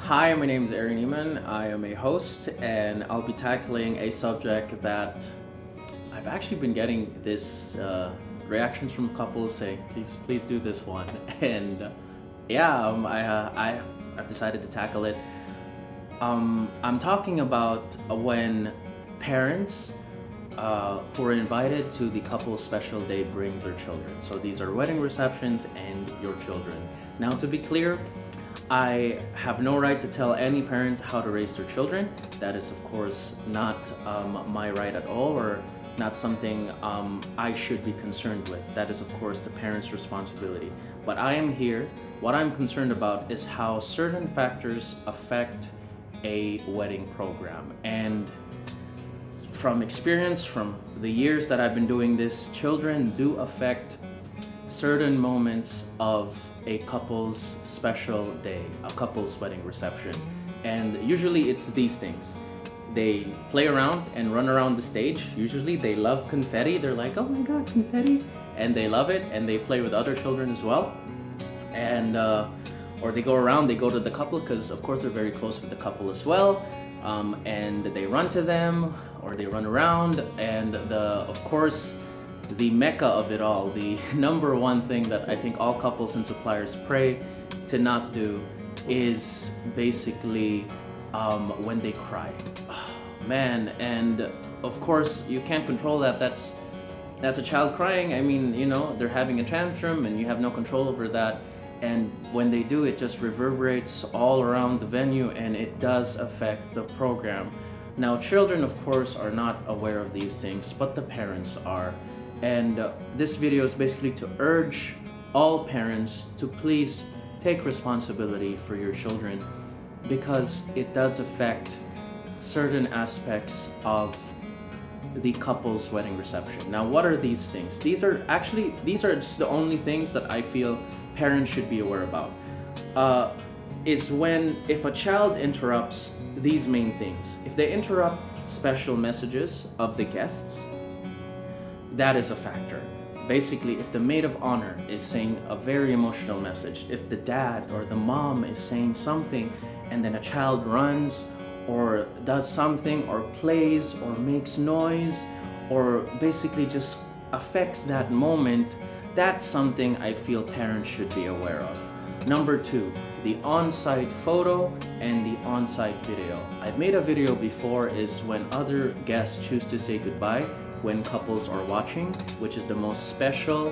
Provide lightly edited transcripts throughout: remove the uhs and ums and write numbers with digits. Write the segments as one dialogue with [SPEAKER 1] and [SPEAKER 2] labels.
[SPEAKER 1] Hi, my name is Eri Neeman. I am a host and I'll be tackling a subject that I've actually been getting this reactions from couples saying, please do this one. And I've decided to tackle it. I'm talking about when parents who are invited to the couple's special day bring their children. So these are wedding receptions and your children. Now, to be clear, I have no right to tell any parent how to raise their children. That is, of course, not my right at all, or not something I should be concerned with. That is, of course, the parent's responsibility. But I am here. What I'm concerned about is how certain factors affect a wedding program. And from experience, from the years that I've been doing this, children do affect certain moments of a couple's special day, a couple's wedding reception. And usually it's these things. They play around and run around the stage. Usually they love confetti. They're like, oh my God, confetti. And they love it, and they play with other children as well. And or they go around, they go to the couple, because of course they're very close with the couple as well. And they run to them, or they run around, and of course, the mecca of it all, the number one thing that I think all couples and suppliers pray to not do is basically when they cry. Oh, man, and of course you can't control that. That's a child crying. I mean, you know, they're having a tantrum and you have no control over that. And when they do, it just reverberates all around the venue, and it does affect the program. Now, children, of course, are not aware of these things, but the parents are. And this video is basically to urge all parents to please take responsibility for your children, because it does affect certain aspects of the couple's wedding reception. Now, what are these things? These are just the only things that I feel parents should be aware about. Is if a child interrupts these main things. If they interrupt special messages of the guests, that is a factor. Basically, if the maid of honor is saying a very emotional message, if the dad or the mom is saying something and then a child runs or does something or plays or makes noise or basically just affects that moment, that's something I feel parents should be aware of. Number two, the on-site photo and the on-site video. I've made a video before, is when other guests choose to say goodbye when couples are watching, which is the most special,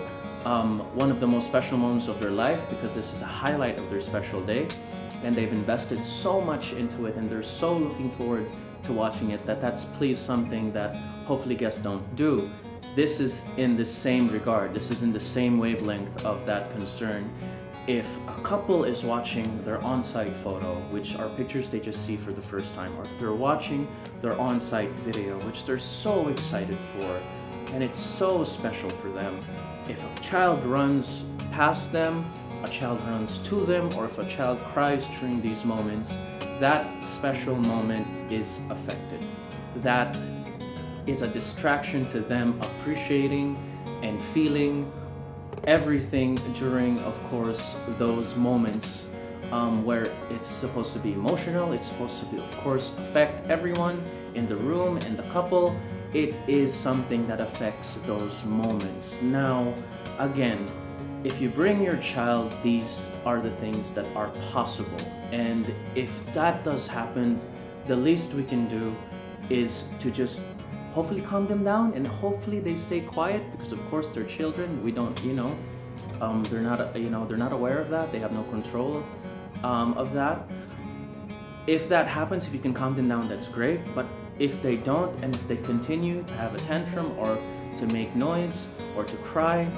[SPEAKER 1] one of the most special moments of their life, because this is a highlight of their special day, and they've invested so much into it and they're so looking forward to watching it that's please something that hopefully guests don't do. This is in the same regard. This is in the same wavelength of that concern. If a couple is watching their on-site photo, which are pictures they just see for the first time, or if they're watching their on-site video, which they're so excited for, and it's so special for them, if a child runs past them, a child runs to them, or if a child cries during these moments, that special moment is affected. That is a distraction to them appreciating and feeling everything during, of course, those moments where it's supposed to be emotional. It's supposed to be, of course, affect everyone in the room, in the couple. It is something that affects those moments. Now, again, if you bring your child, these are the things that are possible. And if that does happen, the least we can do is to just hopefully calm them down, and hopefully they stay quiet, because of course they're children. We don't, they're not aware of that. They have no control of that. If that happens, if you can calm them down, that's great. But if they don't, and if they continue to have a tantrum or to make noise or to cry,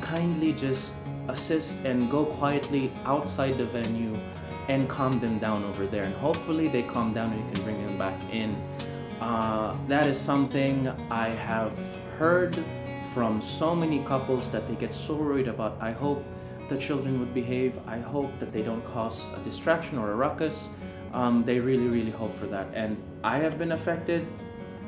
[SPEAKER 1] kindly just assist and go quietly outside the venue and calm them down over there. And hopefully they calm down and you can bring them back in. That is something I have heard from so many couples that they get so worried about. I hope the children would behave. I hope that they don't cause a distraction or a ruckus. They really, really hope for that. And I have been affected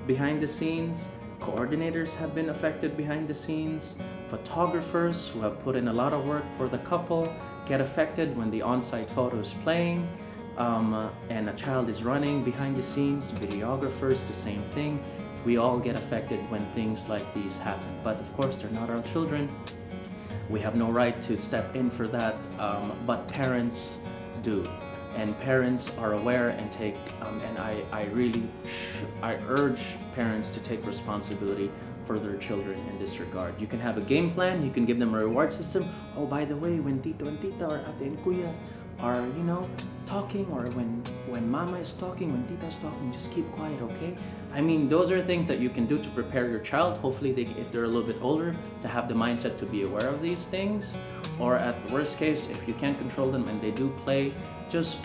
[SPEAKER 1] behind the scenes. Coordinators have been affected behind the scenes. Photographers who have put in a lot of work for the couple get affected when the on-site photo is playing. and a child is running behind the scenes, videographers, the same thing. We all get affected when things like these happen. But of course, they're not our children. We have no right to step in for that, but parents do. And parents are aware and take, and I urge parents to take responsibility for their children in this regard. You can have a game plan, you can give them a reward system. Oh, by the way, when Tito and Tita or Ate and Kuya are, you know, talking, or when Mama is talking, when Tita's talking, just keep quiet, okay? I mean, those are things that you can do to prepare your child. Hopefully, if they're a little bit older, to have the mindset to be aware of these things. Or at the worst case, if you can't control them and they do play, just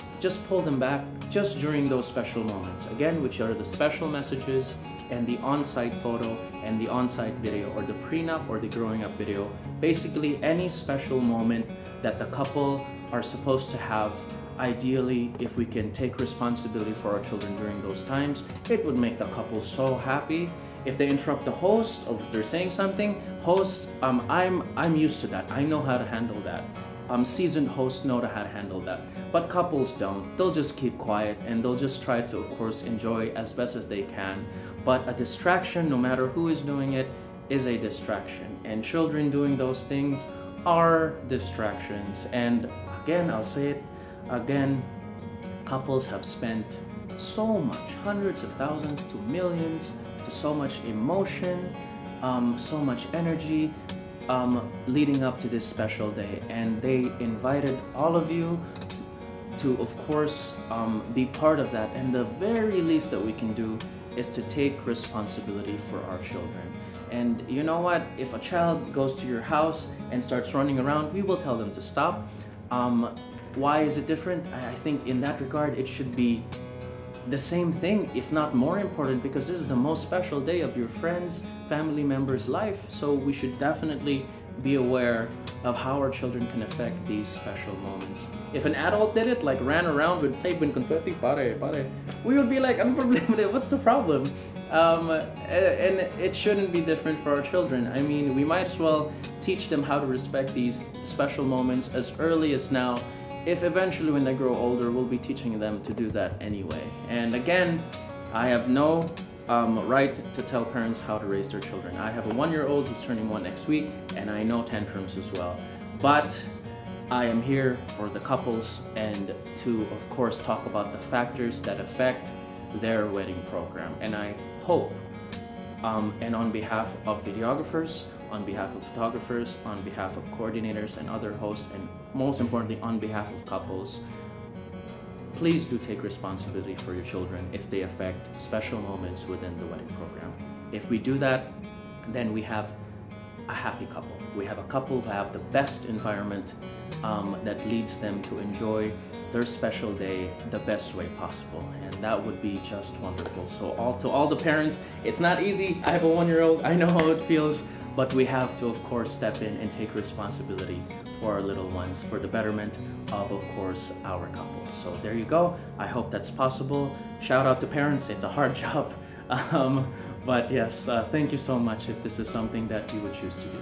[SPEAKER 1] pull them back just during those special moments. Again, which are the special messages and the on-site photo and the on-site video, or the prenup or the growing up video. Basically, any special moment that the couple are supposed to have. Ideally, if we can take responsibility for our children during those times, it would make the couple so happy. If they interrupt the host, or if they're saying something, host, I'm used to that. I know how to handle that. Seasoned hosts know how to handle that. But couples don't. They'll just keep quiet and they'll just try to, of course, enjoy as best as they can. But a distraction, no matter who is doing it, is a distraction. And children doing those things are distractions. And again, I'll say it again, couples have spent so much, hundreds of thousands to millions, to so much emotion, so much energy leading up to this special day. And they invited all of you to of course, be part of that. And the very least that we can do is to take responsibility for our children. And you know what? If a child goes to your house and starts running around, we will tell them to stop. Why is it different? I think in that regard, it should be the same thing, if not more important, because this is the most special day of your friends, family members' life. So we should definitely be aware of how our children can affect these special moments. If an adult did it, like ran around with played with confetti, pare, we would be like, "Ano problema? What's the problem?" And it shouldn't be different for our children. I mean, we might as well teach them how to respect these special moments as early as now. If eventually when they grow older, we'll be teaching them to do that anyway. And again, I have no right to tell parents how to raise their children. I have a 1-year-old who's turning 1 next week, and I know tantrums as well. But I am here for the couples and to, of course, talk about the factors that affect their wedding program. And I hope, and on behalf of videographers, on behalf of photographers, on behalf of coordinators and other hosts, and most importantly, on behalf of couples, please do take responsibility for your children if they affect special moments within the wedding program. If we do that, then we have a happy couple. We have a couple who have the best environment that leads them to enjoy their special day the best way possible, and that would be just wonderful. So to all the parents, it's not easy. I have a 1-year-old, I know how it feels, but we have to, of course, step in and take responsibility for our little ones, for the betterment of course, our couple. So there you go. I hope that's possible. Shout out to parents. It's a hard job. But yes, thank you so much if this is something that you would choose to do.